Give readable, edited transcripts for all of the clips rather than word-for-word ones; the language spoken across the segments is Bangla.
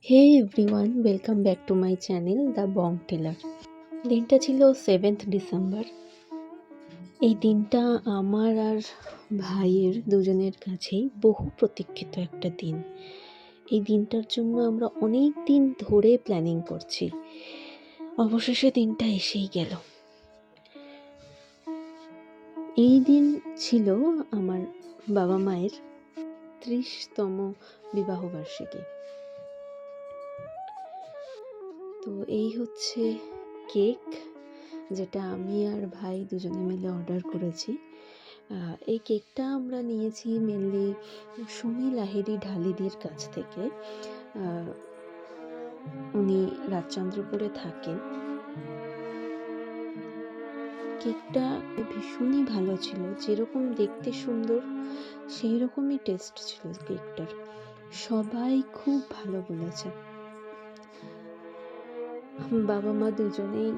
Hey everyone, welcome back to my channel the Bong Teller. দিনটা ছিল 7th ডিসেম্বর। এই দিনটা আমার আর ভাইয়ের দুজনের কাছেই বহু প্রতীক্ষিত একটা দিন। এই দিনটার জন্য আমরা অনেক দিন ধরে প্ল্যানিং করছি। অবশেষে দিনটা এসেই গেল। এই দিন ছিল আমার বাবা মায়ের 30তম বিবাহবার্ষিকী। তো এই হচ্ছে কেক, যেটা আমি আর ভাই দুজনে মিলে অর্ডার করেছি। এই কেকটা আমরা নিয়েছি মেনলি সুমি লাহিড়ী ঢালিদির কাছ থেকে। উনি রাজচন্দ্রপুরে থাকেন। কেকটা ভীষণই ভালো ছিল, যেরকম দেখতে সুন্দর সেই রকমই টেস্ট ছিল কেকটার। সবাই খুব ভালো বলেছে। বাবা মা দুজনেই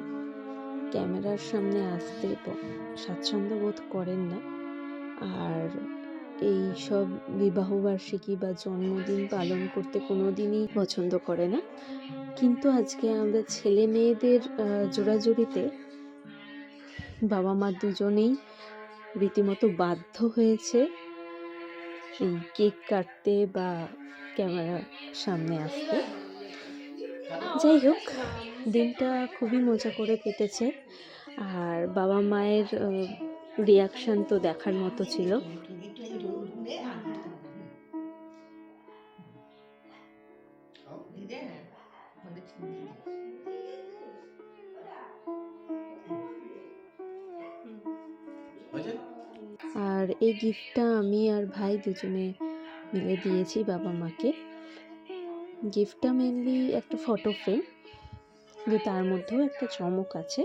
ক্যামেরার সামনে আসতে স্বাচ্ছন্দ্য বোধ করেন না, আর এই সব বিবাহবার্ষিকী বা জন্মদিন পালন করতে কোনো দিনই পছন্দ করে না। কিন্তু আজকে আমরা ছেলে মেয়েদের জোড়াজুড়িতে বাবা মা দুজনেই রীতিমতো বাধ্য হয়েছে এই কেক কাটতে বা ক্যামেরার সামনে আসতে। যাই হোক, দিনটা খুবই মজা করে কেটেছে, আর বাবা মায়ের রিয়াকশান তো দেখার মতো ছিল। আর এই গিফটটা আমি আর ভাই দুজনে মিলে দিয়েছি বাবা মাকে। গিফটটা মেনলি একটা ফটো ফ্রেম, কিন্তু তার মধ্যেও একটা চমক আছে।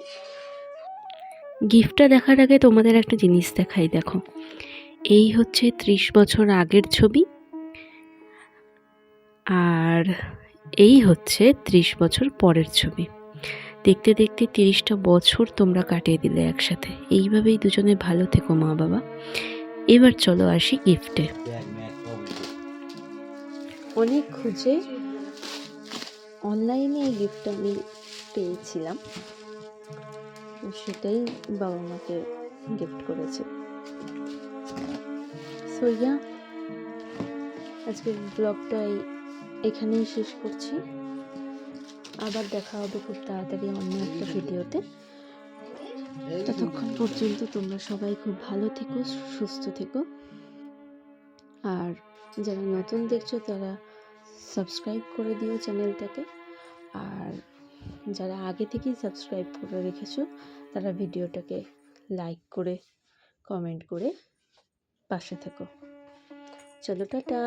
গিফটটা দেখার আগে তোমাদের একটা জিনিস দেখাই, দেখো। এই হচ্ছে 30 বছর আগের ছবি, আর এই হচ্ছে 30 বছর পরের ছবি। দেখতে দেখতে 30টা বছর তোমরা কাটিয়ে দিলে একসাথে। এইভাবেই দুজনে ভালো থেকো মা বাবা। এবার চলো আসি গিফটে। অনেক খুঁজে অনলাইনে এই গিফটটা আমি পেয়েছিলাম, সেটাই বাবা মাকে গিফট করেছে। সো ইয়া, আজকের ব্লগটা এখানেই শেষ করছি। আবার দেখা হবে খুব তাড়াতাড়ি অন্য একটা ভিডিওতে। ততক্ষণ পর্যন্ত তোমরা সবাই খুব ভালো থেকো, সুস্থ থেকো। আর যারা নতুন দেখছো তারা সাবস্ক্রাইব করে দিও চ্যানেলটাকে, আর যারা আগে থেকেই সাবস্ক্রাইব করে রেখেছো তারা ভিডিওটাকে লাইক করে কমেন্ট করে পাশে থেকো। চলো, টাটা।